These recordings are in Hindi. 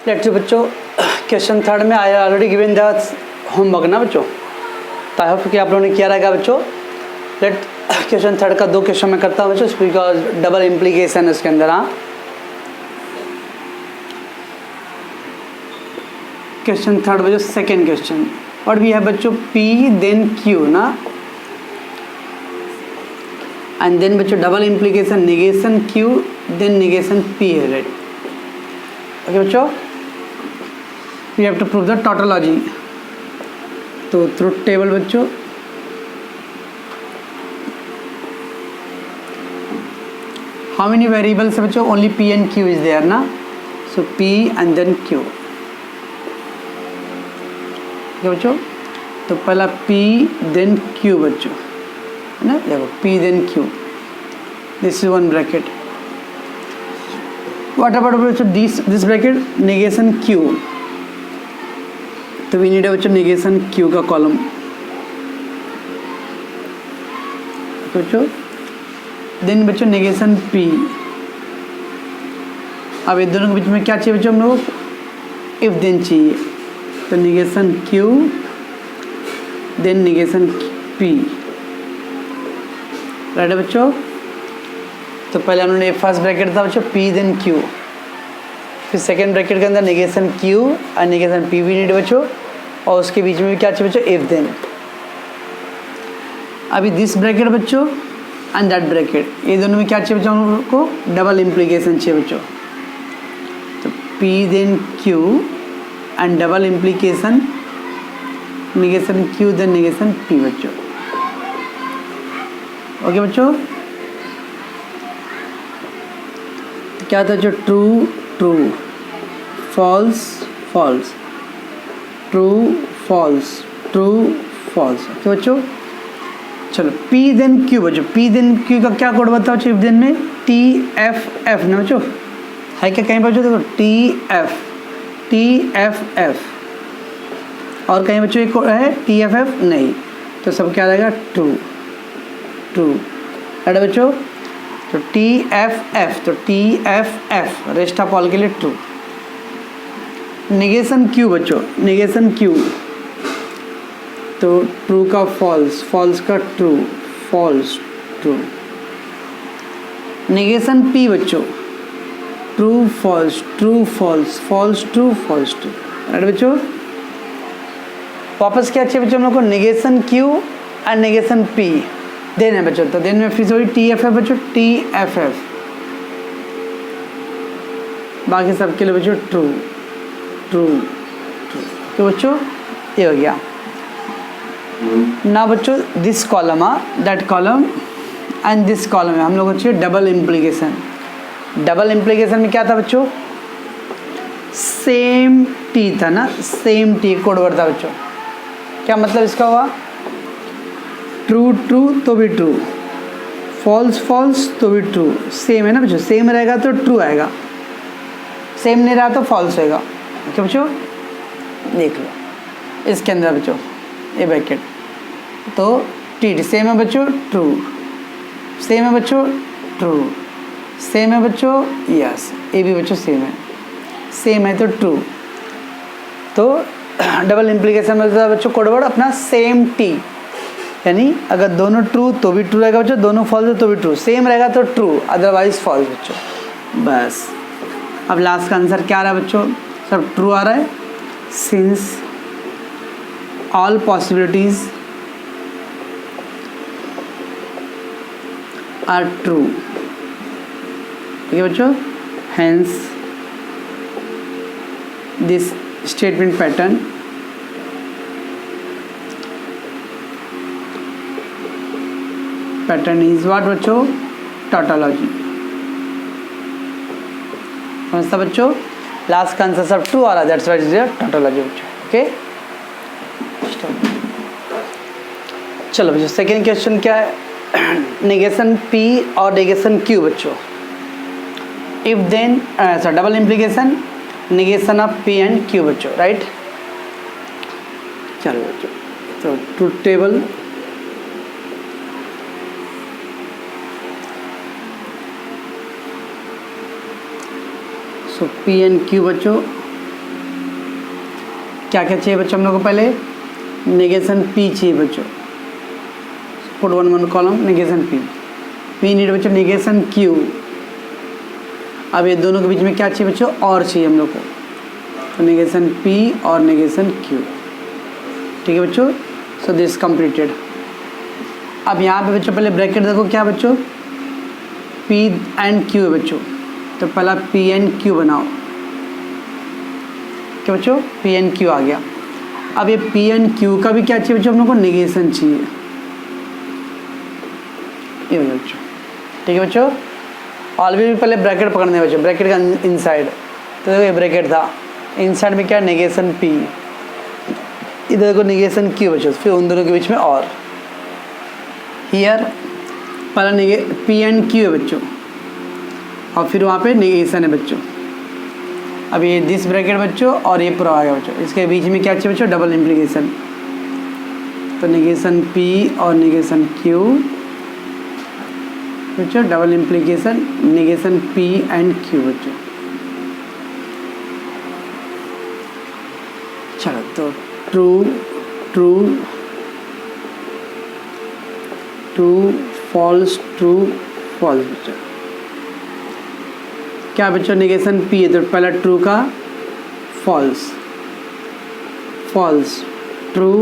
लेट्स बच्चों क्वेश्चन थर्ड में I already given the homework ना बच्चों, तो आई होप कि आप लोगों ने किया रहेगा बच्चों। लेट क्वेश्चन थर्ड का 2 क्वेश्चन मैं करता हूँ बच्चों, बिकॉज डबल इम्प्लीकेशन है इसके अंदर। हाँ, क्वेश्चन थर्ड बच्चों, सेकेंड क्वेश्चन और भी है बच्चों P देन Q ना, एंड देन बच्चों double implication negation Q then negation P है, राइट। ओके बच्चों, we have to prove the tautology. तो ट्रुथ टेबल बच्चों, हाउ मेनी वेरिएबल्स है बच्चों, only P and Q is there ना, so P and then Q। Okay बच्चों, तो पहला P देन Q बच्चों है ना, देखो P then Q, this is one bracket. What about बच्चों दिस ब्रैकेट नेगेशन Q, तो वी नीड बच्चों नेगेशन Q का कॉलम बच्चों। देन बच्चों नेगेशन P। अब ये दोनों के बीच में क्या चाहिए बच्चों, हम लोग इफ देन चाहिए, तो negation Q then negation P, right है बच्चों। तो पहले हमने फर्स्ट ब्रैकेट था बच्चों P देन Q, फिर सेकेंड ब्रैकेट के अंदर नेगेशन Q और नेगेशन P भी नीड बच्चों, और उसके बीच में भी क्या चाहिए बच्चों, इफ देन। अभी दिस ब्रैकेट बच्चों एंड दैट ब्रैकेट, ये दोनों में क्या चाहिए बच्चों, हम लोग को डबल इम्प्लीकेशन चाहिए बच्चों। तो P then Q and double implication negation Q then negation P बच्चों। ओके बच्चों, तो क्या था जो true true, false false, true false, true false. Okay बच्चों, चलो P देन Q बच्चों, P देन Q का क्या कोड बताओ इफ देन में, TFF ना बच्चों, है क्या कहीं बच्चों, देखो TFF, और कहीं बच्चों एक है TFF नहीं, तो सब क्या रहेगा ट्रू ट्रू, राइट बच्चों। तो TFF, तो TFF रेस्ट ऑफ ऑल के लिए ट्रू। नेगेशन Q बच्चों, नेगेशन Q, तो ट्रू का फॉल्स, फॉल्स का true, false true. Negation P बच्चों, true false, true false, false true, false true, right बच्चों। वापस क्या चाहिए बच्चों हम लोग को, negation Q and negation P then है बच्चों, तो देन में फिर से वही TFF बच्चों, TFF, बाकी सबके लिए बच्चों ट्रू ट्रू ट्रू। तो बच्चों ये हो गया ना बच्चों, this column that column and this column है हम लोग को चाहिए डबल इम्प्लीकेशन। डबल इम्प्लीकेशन में क्या था बच्चों, सेम T था ना, सेम T कोड वर्ड था बच्चों। क्या मतलब इसका हुआ, ट्रू ट्रू तो भी ट्रू, फॉल्स फॉल्स तो भी ट्रू, सेम है ना बच्चों, सेम रहेगा तो ट्रू आएगा, सेम नहीं रहा तो फॉल्स होएगा। ओके बच्चों, देख लो इसके अंदर बच्चों ये ब्रैकेट, तो TT सेम है बच्चों, ट्रू, सेम है बच्चों, ट्रू, सेम है बच्चों, यस, ये भी बच्चों सेम है, सेम है तो ट्रू। तो डबल इम्प्लीकेशन में होता है बच्चों कोड वर्ड अपना सेम T, यानी अगर दोनों ट्रू तो भी ट्रू रहेगा बच्चों, दोनों फॉल्स तो भी ट्रू, सेम रहेगा तो ट्रू, अदरवाइज फॉल्स बच्चों। बस अब लास्ट का आंसर क्या आ रहा है बच्चों, सब ट्रू आ रहा है, since all possibilities are true. ठीक है बच्चों, hence this statement pattern is what बच्चों, टोटोलॉजी। समझता बच्चों, लास्ट का आंसर सब ट्रू आ रहा है, दैट्स व्हाट इज टोटोलॉजी बच्चों। ओके, चलो बच्चों सेकेंड क्वेश्चन क्या है, नेगेशन P और नेगेशन Q बच्चों, if then double implication negation of P and Q बच्चों, राइट। चलो बच्चों, तो truth table, so P and Q बच्चों क्या क्या चाहिए बच्चों हम लोग को? पहले नेगेशन पी चाहिए बच्चों, put one column negation P need बच्चों नेगेशन क्यू। अब ये दोनों के बीच में क्या चाहिए बच्चों? और चाहिए हम लोग को, तो नेगेशन पी और नेगेशन क्यू। ठीक है बच्चों, सो दिस कंप्लीटेड। अब यहाँ पे बच्चों पहले ब्रैकेट देखो क्या बच्चों, पी एंड क्यू है बच्चों, तो पहला पी एंड क्यू बनाओ। क्या बच्चों? पी एंड क्यू आ गया। अब ये पी एंड क्यू का भी क्या चाहिए बच्चों? हम लोग को नेगेशन चाहिए, ये बच्चों। ठीक है बच्चों, ऑलवेज पहले ब्रैकेट पकड़ने हैं बच्चों, ब्रैकेट का इनसाइड, तो देखो ये ब्रैकेट था, इनसाइड में क्या नेगेशन पी, इधर देखो नेगेशन क्यू बच्चों, फिर उन दोनों के बीच में और। हियर पहला पी एंड क्यू है बच्चों, और फिर वहाँ पे नेगेशन है बच्चों। अब ये दिस ब्रैकेट बच्चों और ये पूरा आ गया बच्चों, इसके बीच में क्या चाहिए बच्चों? डबल इम्प्लीकेशन, तो नेगेशन पी और नेगेशन क्यू बच्चों, double implication negation P and Q बच्चों। चलो तो true true true false true false बच्चों। क्या बच्चों? नेगेशन पी है तो पहला ट्रू का फॉल्स, फॉल्स ट्रू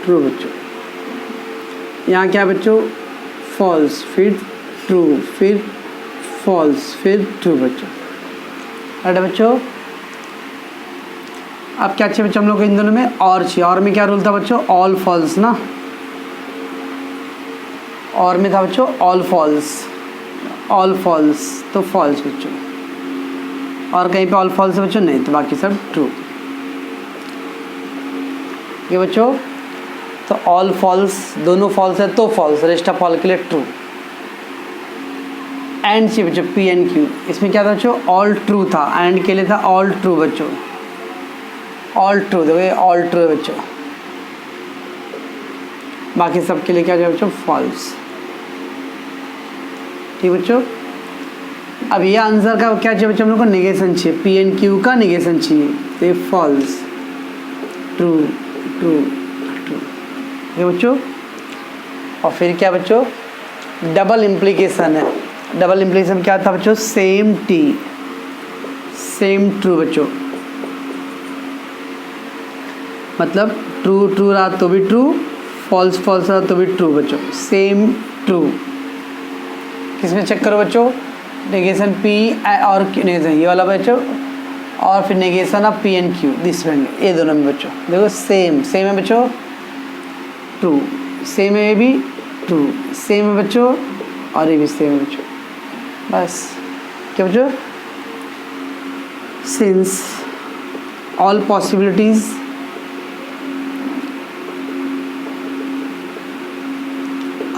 ट्रू बच्चों। यहाँ क्या बच्चों? फॉल्स फिर ट्रू फिर फॉल्स फिर ट्रू बच्चों। अरे बच्चों अब क्या चाहिए बच्चों हम लोग को? इन दोनों में और चाहिए। और में क्या रूल था बच्चों? ऑल फॉल्स ना, और में था बच्चों ऑल फॉल्स, ऑल फॉल्स तो फॉल्स बच्चों, और कहीं पे ऑल फॉल्स है बच्चों? नहीं, तो बाकी सब ट्रू। ये बच्चों तो ऑल फॉल्स, दोनों फॉल्स है तो फॉल्स, रेस्ट ऑफ ऑल के लिए ट्रू। एंड चाहिए बच्चों पी एंड क्यू, इसमें क्या था बच्चों? ऑल ट्रू था, एंड के लिए था ऑल ट्रू बच्चों, ऑल ट्रू, देखो ये ऑल ट्रू है बच्चों, बाकी सब के लिए क्या चाहिए बच्चों? फॉल्स। ठीक बच्चों, अब ये आंसर का क्या चाहिए बच्चों हम लोग को? नेगेशन चाहिए, पी एंड क्यू का नेगेशन चाहिए, तो ये फॉल्स ट्रू ट्रू ट्रू। ये बच्चों, और फिर क्या बच्चों? डबल इम्प्लीकेशन है। डबल इम्प्लीकेशन क्या था बच्चों? सेम टी सेम ट्रू बच्चों, मतलब ट्रू ट्रू रहा तो भी ट्रू, फॉल्स फॉल्स रहा तो भी ट्रू बच्चों, सेम ट्रू। किसमें चेक करो बच्चों? नेगेशन पी और नेगेशन ये वाला बच्चों, और फिर negation of P and Q, this one, ये दोनों में बच्चों देखो सेम सेम है बच्चों, ट्रू, सेम है ये भी ट्रू, सेम है बच्चों, और ये भी सेम है बच्चों। बस क्या बच्चों? Since all possibilities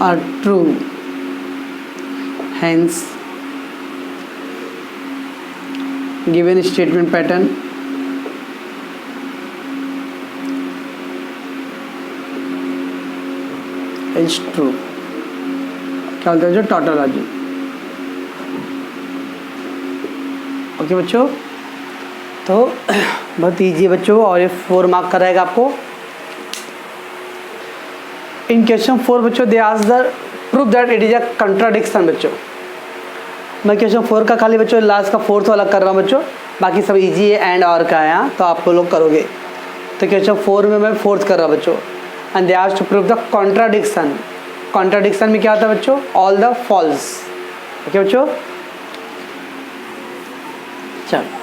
are true, hence given statement pattern is true। क्या बोलते हैं जो टोटोलॉजी। ओके बच्चों, तो बहुत ईजी है बच्चों, और ये 4 मार्क का रहेगा आपको। इन क्वेश्चन 4 बच्चों they ask the proof that it is a contradiction बच्चों। मैं क्वेश्चन 4 का खाली बच्चों लास्ट का 4th वाला कर रहा हूँ बच्चों, बाकी सब इजी है एंड और का है यहाँ, तो आप लोग करोगे। तो क्वेश्चन 4 में मैं 4th कर रहा हूँ बच्चों, and they ask to prove the contradiction. Contradiction में क्या होता है बच्चों? All the false. ओके बच्चों, चलो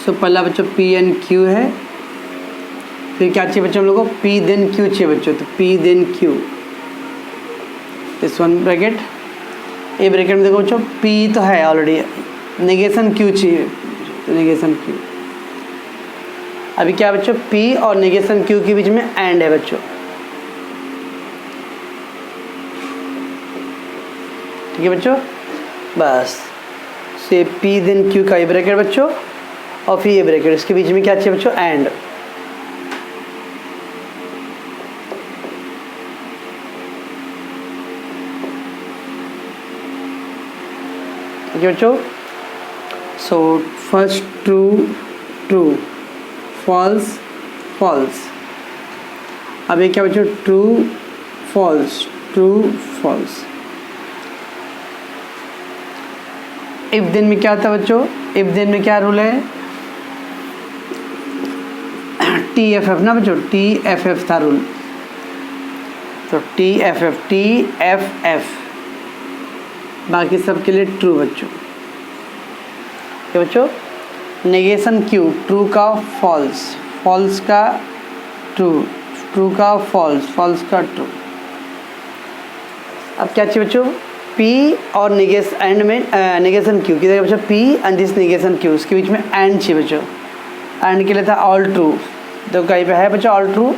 सो पहला बच्चों पी एंड क्यू है, फिर क्या चाहिए बच्चों हम लोग को? पी देन क्यू चाहिए बच्चों, तो P then Q, this one bracket, a bracket में देखो बच्चों पी तो है ऑलरेडी, नेगेशन क्यू चाहिए, तो नेगेशन क्यू। अभी क्या बच्चों? पी और नेगेशन क्यू के बीच में एंड है बच्चों, ठीक है बच्चों। बस से पी देन क्यू का ये ब्रैकेट बच्चों, और फिर ये ब्रैकेट, इसके बीच में क्या चाहिए बच्चों? एंड। ठीक है बच्चों। So first true true, false false. अब ये क्या बच्चों, true false true false. If then में क्या होता है बच्चों, इफ देन में क्या रूल है, TFF ना बच्चों, TFF था रूल, तो TFF बाकी सब के लिए ट्रू बच्चों। बच्चों नेगेशन क्यू, ट्रू का फॉल्स, फॉल्स का ट्रू, ट्रू का फॉल्स, फॉल्स का ट्रू। अब क्या चाहिए बच्चों, P और नेगेशन एंड में नेगेशन क्यू की जगह बच्चों P and this negation Q, उसके बीच में एंड चाहिए बच्चों। एंड के लिए था ऑल ट्रू, तो कहीं पे है बच्चों ऑल ट्रू,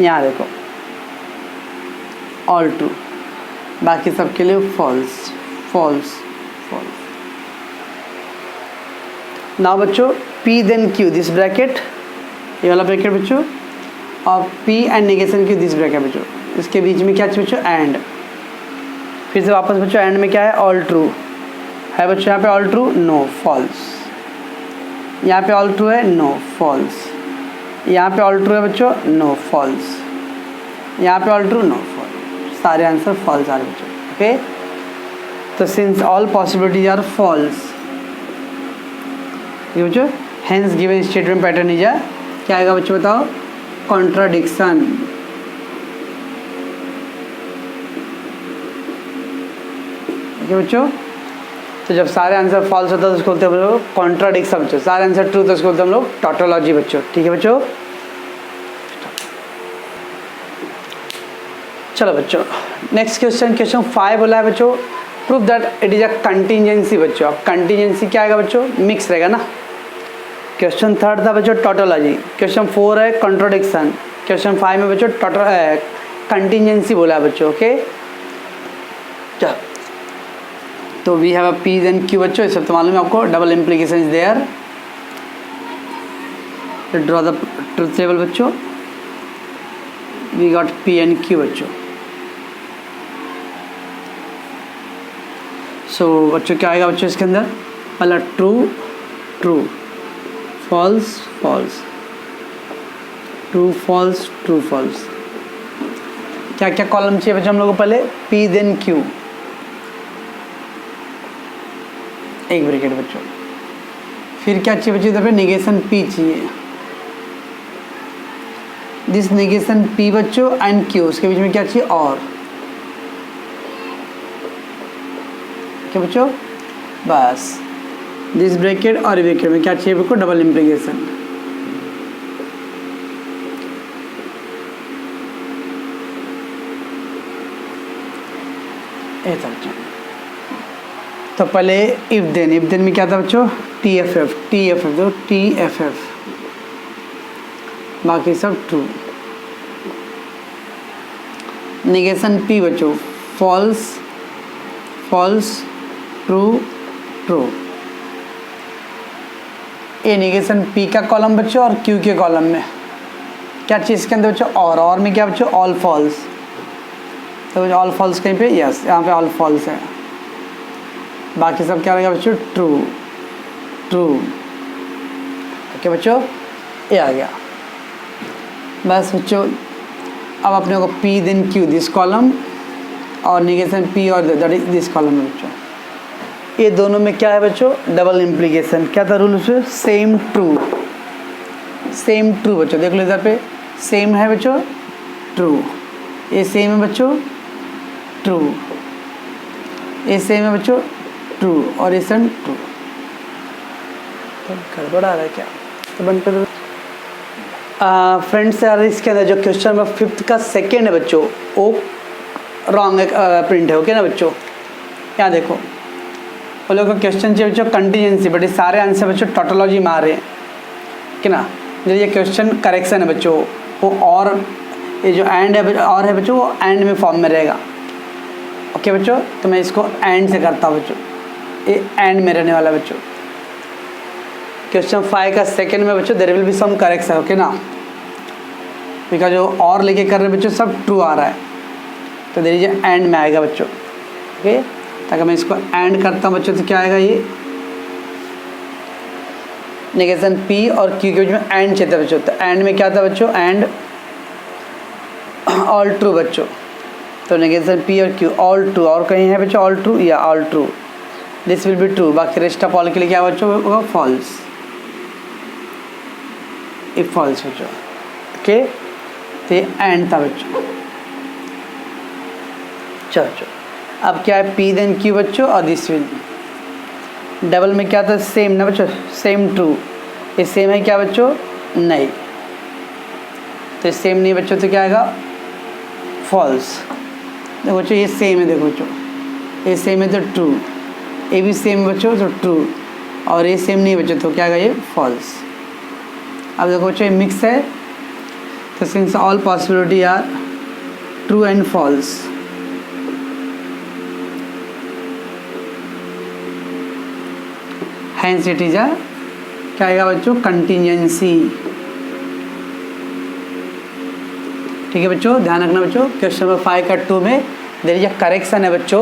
यहाँ देखो ऑल ट्रू, बाकी सब के लिए फॉल्स फॉल्स फॉल्स। नाउ बच्चों P then Q this bracket, ये वाला ब्रैकेट बच्चों, और P and negation Q this bracket बच्चों, इसके बीच में क्या चाहिए बच्चों, एंड। फिर से वापस बच्चों एंड में क्या है, ऑल ट्रू है बच्चों, यहाँ पे ऑल ट्रू, नो फॉल्स, यहाँ पे ऑल ट्रू है, नो फॉल्स, यहाँ पे ऑल ट्रू है बच्चों, नो फॉल्स, यहाँ पे ऑल ट्रू, नो फॉल्स, सारे आंसर फॉल्स आ रहे बच्चों। ओके, तो since all possibilities are false, ये बच्चों hence given statement pattern is क्या आएगा बच्चों, बताओ, कॉन्ट्राडिक्शन। बच्चों तो जब सारे आंसर फॉल्स होता है तो उसको बोलते हैं हम लोग कॉन्ट्राडिक्शन बच्चों, सारे आंसर ट्रू तो उसको बोलते हैं हम लोग टॉटोलॉजी बच्चों। ठीक है बच्चों, चलो बच्चों नेक्स्ट क्वेश्चन, क्वेश्चन 5 बोला है बच्चों, prove that it is a contingency बच्चों। अब कंटीजेंसी क्या आएगा बच्चों, मिक्स रहेगा ना। क्वेश्चन 3 था बच्चों टॉटोलॉजी, क्वेश्चन 4 है कॉन्ट्राडिक्शन, क्वेश्चन 5 में बच्चों कंटीजेंसी बोला है बच्चों। ओके, चलो तो we have a P then Q बच्चों, ये सब तो मालूम है आपको, double implication is there. Draw the truth table बच्चों, we got P and Q बच्चों। सो बच्चों क्या आएगा बच्चों इसके अंदर, पहला true true, false false, true false true false. क्या क्या कॉलम चाहिए बच्चों हम लोग को, पहले P देन Q, एक ब्रैकेट बच्चों, फिर क्या चाहिए बच्चों, इधर पे नेगेशन P चाहिए, दिस नेगेशन P बच्चों एंड Q, उसके बीच में क्या चाहिए, और क्या बच्चों, बस दिस ब्रैकेट और ब्रैकेट में क्या चाहिए बच्चों, डबल इम्प्लीकेशन। ऐसा बच्चों, तो पहले इफ देन में क्या था बच्चों, TFF तो TFF, बाकी सब ट्रू। नेगेशन P बच्चों, फॉल्स फॉल्स ट्रू ट्रू। ये नेगेशन P का कॉलम बच्चों और Q के कॉलम में क्या चीज़ इसके अंदर बच्चों, और में क्या बच्चों, ऑल फॉल्स, तो ऑल फॉल्स कहीं पे, यस यहाँ पे ऑल फॉल्स है, बाकी सब क्या रहेगा बच्चों, ट्रू ट्रू। ओके बच्चों, ये आ गया बस बच्चों। अब अपने को P then Q this column और नेगेशन P और दिस कॉलम में बच्चों, ये दोनों में क्या है बच्चों, डबल इम्प्लीकेशन। क्या था रूल उसमें, सेम ट्रू बच्चों, देख लो इधर पे सेम है बच्चों, ट्रू, ये सेम है बच्चों, ट्रू, ये सेम है बच्चों, ट्रू, और ये सेम ट्रू। तो गड़बड़ आ रहा है क्या, तो बंद कर दो। फ्रेंड्स यार इसके अंदर जो क्वेश्चन नंबर 5 का सेकेंड है बच्चों, वो रॉन्ग प्रिंट है। ओके ना बच्चों, यहाँ देखो वो लोग का क्वेश्चन चाहिए बच्चों कंटीजेंसी, बट ये सारे आंसर बच्चों टोटोलॉजी में आ रहे हैं, कि ना। जो ये क्वेश्चन करेक्शन है बच्चों, वो और ये जो एंड है और है बच्चों, वो एंड में फॉर्म में रहेगा। ओके बच्चों, तो मैं इसको एंड से करता हूँ बच्चों, ये एंड में रहने वाला बच्चों। क्वेश्चन 5 का सेकेंड में बच्चों there will be some correction, okay ना, बिकॉज जो और लेके कर रहे बच्चों सब ट्रू आ रहा है, तो देयर इज एंड में आएगा बच्चों। ओके, अगर मैं इसको एंड करता हूँ बच्चों तो क्या आएगा, ये नेगेशन P और Q के बीच में एंड चाहिए था बच्चों। तो एंड में क्या था बच्चों, एंड ऑल ट्रू बच्चों। तो नेगेशन P और Q ऑल ट्रू, और कहीं है बच्चों ऑल ट्रू, या all true, this will be true. बाकी रेस्ट ऑफ ऑल के लिए क्या बच्चों होगा, फॉल्स, इफ फॉल्स बच्चों। ओके, तो ये एंड था बच्चों। चलो अब क्या है, P देन Q बच्चों, और दिस विल। डबल में क्या था, सेम ना बच्चों, सेम ट्रू। ये सेम है क्या बच्चों, नहीं, तो सेम नहीं बच्चों, तो क्या आएगा, फॉल्स। देखो बच्चों ये सेम है, देखो बच्चों ये सेम है तो ट्रू, ये भी सेम है बच्चों तो ट्रू, और ये सेम नहीं बच्चों तो क्या आएगा, ये फॉल्स। अब देखो बच्चों ये मिक्स है, तो since all possibility are true and false. Hence it is क्या आएगा बच्चों, कंटिजेंसी। ठीक है बच्चों, ध्यान रखना बच्चों, क्वेश्चन नंबर 5 का 2 में देयर इज अ करेक्शन है बच्चों,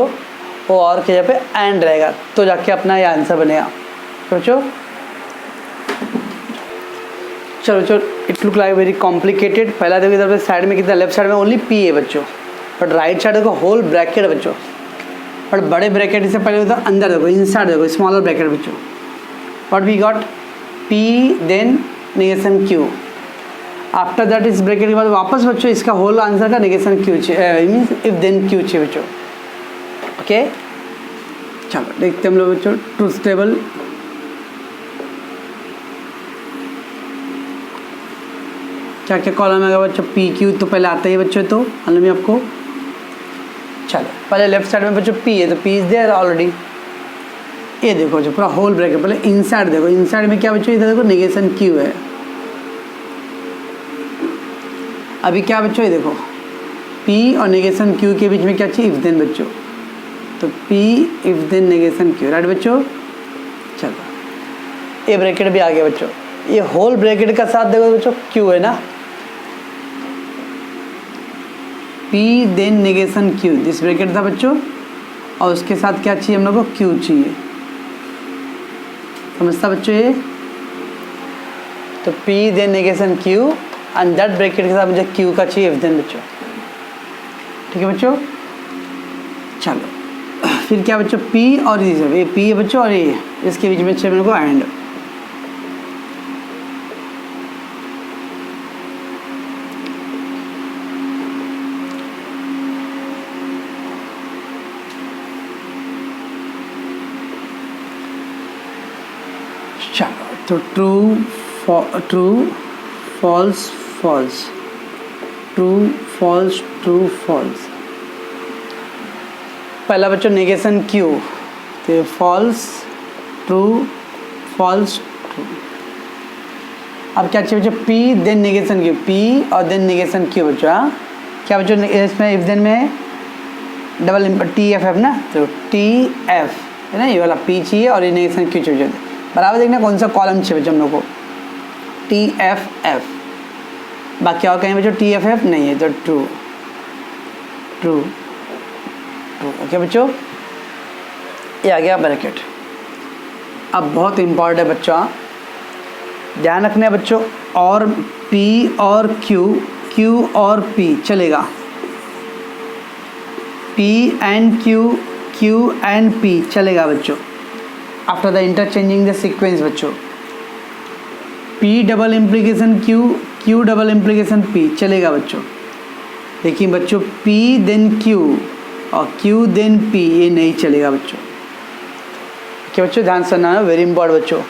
वो और के जगह पे एंड रहेगा, तो जाके अपना ये आंसर बनेगा। बच्चों चलो बच्चों, it look like very complicated. पहला देखो इधर पे साइड में कितना, लेफ्ट साइड में ओनली P है बच्चों, बट राइट साइड देखो होल ब्रैकेट है बच्चों, बट बड़े ब्रैकेट से पहले होता अंदर देखो, इनसाइड देखो स्मॉलर ब्रैकेट बच्चों। What we got, P then negation Q, after that इस ब्रैकेट के बाद वापस बच्चों इसका होल आंसर का negation Q means if then Q चाहिए बच्चों। ओके चलो देखते हम लोग बच्चों ट्रूथ टेबल। क्या क्या कॉलम है बच्चों, P Q तो पहले आता ही है बच्चों, तो मालूम है आपको। चलो पहले लेफ्ट साइड में बच्चों P है, तो P इज देयर ऑलरेडी। ये देखो जो पूरा होल ब्रैकेट, पहले इनसाइड देखो, इनसाइड में क्या बच्चों, इधर देखो नेगेशन Q है। अभी क्या बच्चों, ये देखो P और नेगेशन Q के बीच में क्या चाहिए, इफ देन बच्चों, तो P if then negation Q, right बच्चों। चलो ये ब्रैकेट भी आ गया बच्चों, ये होल ब्रैकेट का साथ देखो बच्चों Q है ना, P then negation Q, this bracket था बच्चों, और उसके साथ क्या चाहिए हम लोग को, Q चाहिए। समझता बच्चों ये, तो P then negation Q and that bracket के साथ मुझे Q का चाहिए इफ देन बच्चों। ठीक है बच्चों, चलो फिर क्या बच्चों, P और ये P है बच्चों, और ये इसके बीच में चाहिए मेरे को एंड। तो true false false, true false true false. पहला बच्चों नेगेशन Q, तो फॉल्स ट्रू फॉल्स ट्रू। अब क्या चाहिए बच्चों, P then negation Q, P और देन नेगेशन Q बच्चों। हाँ क्या बच्चों इसमें इफ देन में डबल TFF ना, तो TF है ना, ये वाला P चाहिए और ये नेगेशन Q चाहिए। बराबर देखना कौन सा कॉलम चाहिए बच्चों हम लोग को, TFF। बाकी और कहीं बच्चों TFF नहीं है, तो ट्रू ट्रू ट्रू। ओके बच्चों, ये आ गया ब्रैकेट। अब बहुत इम्पॉर्टेंट है बच्चों, ध्यान रखना है बच्चों, और P और Q, Q और P चलेगा, P and Q, Q and P चलेगा बच्चों, after the interchanging the sequence बच्चों। P double implication Q, Q double implication P चलेगा बच्चों, लेकिन बच्चों P देन Q और Q देन P ये नहीं चलेगा बच्चों। क्या बच्चों ध्यान से सुनना है, वेरी इंपॉर्टेंट बच्चों।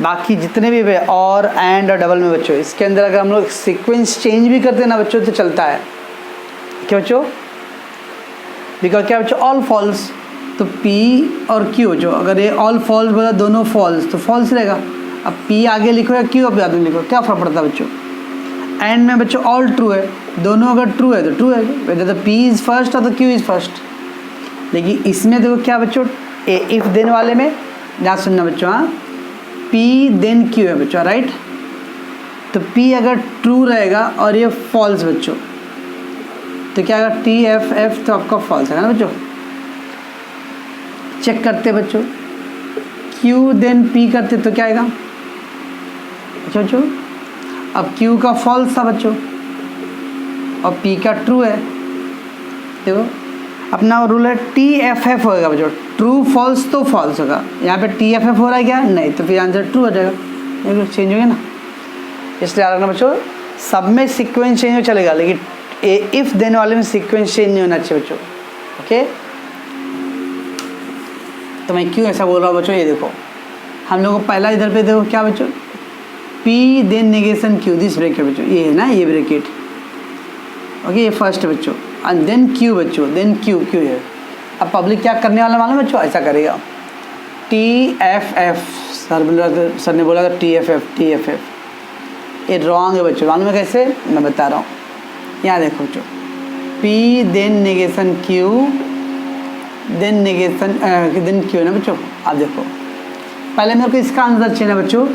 बाकी जितने भी वे और एंड और डबल में बच्चों, इसके अंदर अगर हम लोग सीक्वेंस चेंज भी करते हैं ना बच्चों तो चलता है। क्या बच्चों, बिकॉज क्या बच्चों ऑल फॉल्स, तो P और Q जो अगर ये ऑल फॉल्स बोला दोनों फॉल्स तो फॉल्स रहेगा। अब P आगे लिखो या Q अब आगे लिखो, क्या फर्क पड़ता है बच्चों। एंड में बच्चों ऑल ट्रू है, दोनों अगर ट्रू है तो ट्रू है, whether the P is first और द Q इज़ फर्स्ट। लेकिन इसमें देखो क्या बच्चों, इफ देन वाले में ध्यान सुनना बच्चों, हाँ P देन Q है बच्चों, राइट। तो P अगर ट्रू रहेगा और ये फॉल्स बच्चों, तो क्या आएगा TFF, तो आपका फॉल्स है ना बच्चों। चेक करते बच्चों, Q देन P करते तो क्या आएगा? अच्छा बच्चों, अब Q का फॉल्स था बच्चों और P का ट्रू है। देखो अपना रूल है TFF होगा बच्चों, ट्रू फॉल्स तो फॉल्स होगा। यहाँ पे TFF हो रहा है क्या? नहीं, तो फिर आंसर ट्रू हो जाएगा। देखो चेंज हो गया ना, इसलिए रखना बच्चों सब में सीक्वेंस चेंज हो चलेगा, लेकिन इफ देने वाले में सीक्वेंस चेंज नहीं होना चाहिए बच्चों। ओके, तो मैं क्यों ऐसा बोल रहा हूँ बच्चों, ये देखो हम लोग को पहला इधर पे देखो क्या बच्चों, P then negation Q, this bracket बच्चों, ये है ना ये ब्रैकेट। ओके, ये फर्स्ट बच्चों, एंड देन Q बच्चों, देन Q है। अब पब्लिक क्या करने वाला मालूम बच्चों, ऐसा करेगा TFF, सर ने बोला था TFF, ये रॉन्ग है बच्चों। मालूम है कैसे? मैं बता रहा हूँ, यहाँ देखो बच्चों, P then negation Q then negation then Q है ना बच्चों। आप देखो पहले मेरे को इसका आंसर चाहिए ना बच्चों,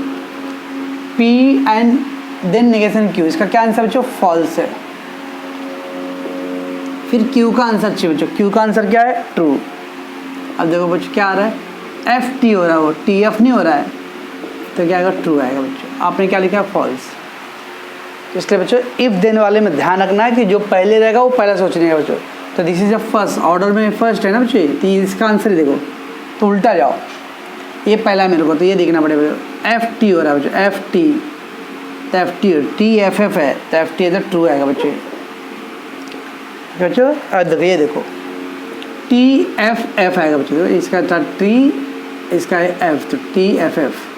P and then negation Q, इसका क्या आंसर बच्चों? फॉल्स है। फिर Q का आंसर चाहिए बच्चों, Q का आंसर क्या है? ट्रू। अब देखो बच्चों क्या आ रहा है, FT हो रहा है, वो TF नहीं हो रहा है, तो क्या आएगा? ट्रू आएगा बच्चों। आपने क्या लिखा? फॉल्स। इसलिए बच्चों इफ देने वाले में ध्यान रखना है कि जो पहले रहेगा वो पहला सोचने का बच्चों। तो this is the first, order में फर्स्ट है ना बच्चों, तो इसका आंसर देखो, तो उल्टा जाओ, ये पहला है मेरे को, तो ये देखना पड़ेगा। FT हो रहा है बच्चों, FT, तो FT TFF है, तो FT है तो ट्रू आएगा बच्चों। बच्चों अब ये देखो TFF आएगा बच्चों, इसका था T, इसका है F, तो TFF।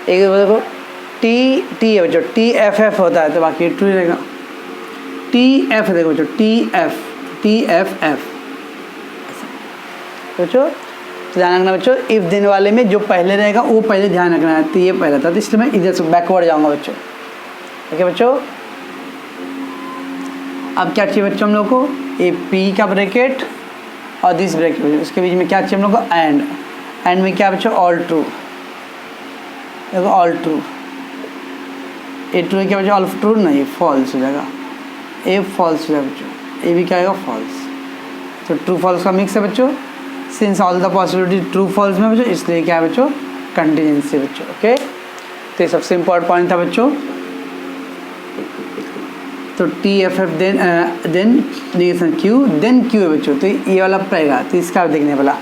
एक देखो T है बच्चों, TFF होता है, तो बाकी ट्रू रहेगा। TF देखो बच्चों, TFF बच्चों, ध्यान रखना बच्चों, इफ देने वाले में जो पहले रहेगा वो पहले ध्यान रखना है। तो ये पहला था, तो इसलिए मैं इधर से बैकवर्ड जाऊंगा बच्चों। ओके बच्चों, अब क्या चाहिए बच्चों हम लोग को? ये P का ब्रैकेट और दिस ब्रैकेट, उसके बीच में क्या चाहिए हम लोग को? एंड में क्या बच्चों? All true. देखो ऑल ट्रू, ए ट्रू है क्या बच्चों? ऑल ट्रू नहीं, फॉल्स हो जाएगा। ए फॉल्स हो जाएगा बच्चों, ए भी क्या आएगा? फॉल्स। तो ट्रू फॉल्स का मिक्स है बच्चों, since all the possibility true false में बच्चों, इसलिए क्या है बच्चों? कंटिजेंसी बच्चों। ओके, तो ये सबसे इम्पोर्टेंट पॉइंट था बच्चों। तो TFF then negation Q then Q है बच्चों, तो ये वाला रहेगा, तो इसका देखने वाला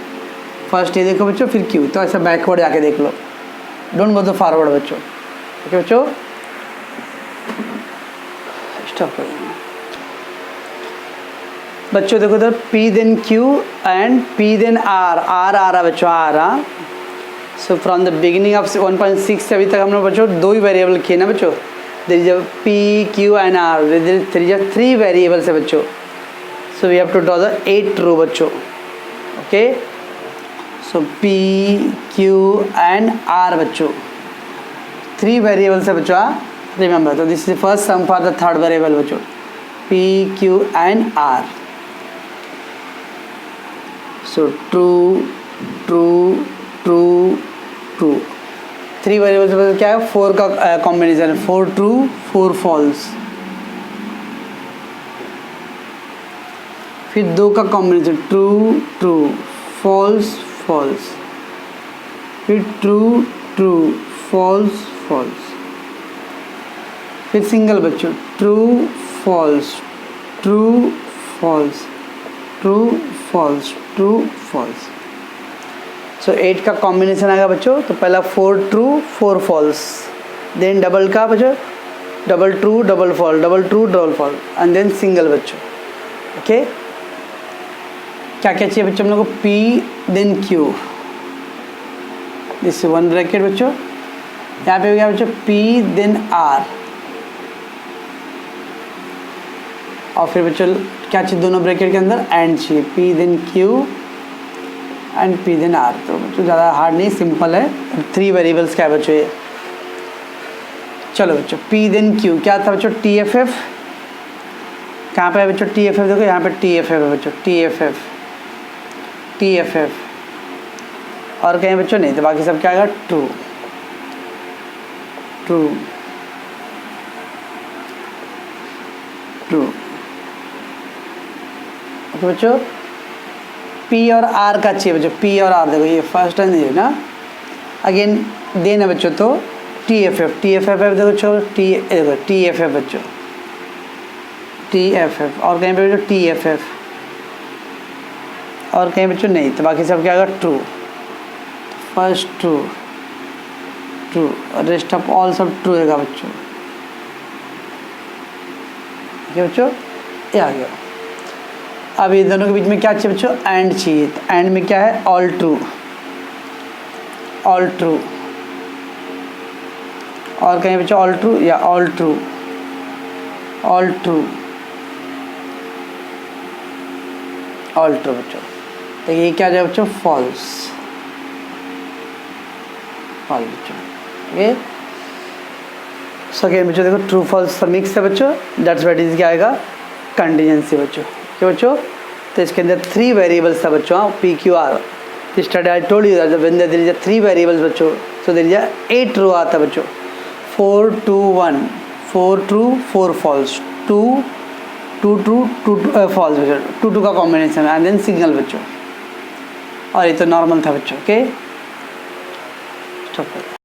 फर्स्ट ये देखो बच्चों, फिर Q, तो ऐसा बैकवर्ड जाके देख लो, डोंट गो तो फॉरवर्ड बच्चों। ओके बच्चों, स्टॉप कर बच्चों। देखो इधर P then Q and P then R आ रहा बच्चों, R। So from the beginning of 1.6 से अभी तक हम लोग बच्चों दो ही वेरिएबल किए ना बच्चों, there is a P, Q and R, there is a 3 variables है बच्चों। so we have to draw the 8 row बच्चों। okay, so P, Q and R बच्चों, 3 variables है बच्चों, remember। तो this is the first sum for the third variable बच्चों, P, Q and R। so true, true, true, true, 3 variables क्या है? 4 का कॉम्बिनेशन, 4 ट्रू 4 फॉल्स। फिर 2 का combination, true true false false, फिर ट्रू ट्रू फॉल्स फॉल्स, फिर सिंगल बच्चों, true false true false true false true false. So 8 का कॉम्बिनेशन आएगा बच्चों, तो पहला 4 ट्रू 4 फॉल्स, देन डबल का बच्चों double true double fall, double true double fall, and then single बच्चों। ओके, क्या क्या चाहिए बच्चों हम लोग को? P then Q, this 1 bracket बच्चों, यहाँ पे हो गया बच्चों P देन R, और फिर बच्चों क्या चाहिए दोनों ब्रैकेट के अंदर? एंड चाहिए, P then Q and P then R। तो बच्चों ज़्यादा हार्ड नहीं, सिंपल है, 3 वेरिएबल्स का है बच्चों ये। चलो बच्चों P देन Q क्या था बच्चों? TFF। कहाँ पे है बच्चों TFF? देखो यहाँ पे TFF है बच्चों, TFF। और कहीं बच्चों नहीं, तो बाकी सब क्या आएगा? True true true. ओके बच्चों, पी और आर का चाहिए बच्चों, पी और आर, देखो ये फर्स्ट एंड ये ना, अगेन देन है बच्चों तो T F F, T F F देखो बच्चों, देखो टी एफ एफ बच्चों, टी एफ एफ, और कहीं पे बच्चों टी एफ एफ, और कहीं बच्चों नहीं, तो बाकी सब क्या आएगा true, first true, true, rest of all सब ट्रू रहेगा बच्चों। ठीक है बच्चों, ये आ गया। अब ये दोनों के बीच में क्या चाहिए बच्चों, एंड चाहिए, तो एंड में क्या है, ऑल ट्रू, ऑल ट्रू, और कहीं बच्चों ऑल ट्रू या all true, all true, all true बच्चों, तो ये क्या जाए बच्चों, फॉल्स, फॉल्स बच्चों। ओके, सो अगेन बच्चों देखो ट्रू फॉल्स मिक्स है बच्चों, दैट्स व्हाट इज क्या आएगा, कंटीजेंसी बच्चों। क्यों बच्चों, तो इसके अंदर 3 वेरिएबल्स था बच्चों, P Q R, yesterday I told you that when there is a 3 variables बच्चों, so there is a 8 true आता बच्चों, 4 2 1, 4 true 4 false, 2 2 true 2 false बच्चों, 2 2 का कॉम्बिनेशन एंड देन सिग्नल बच्चों, और ये तो नॉर्मल था बच्चों। Okay, stop.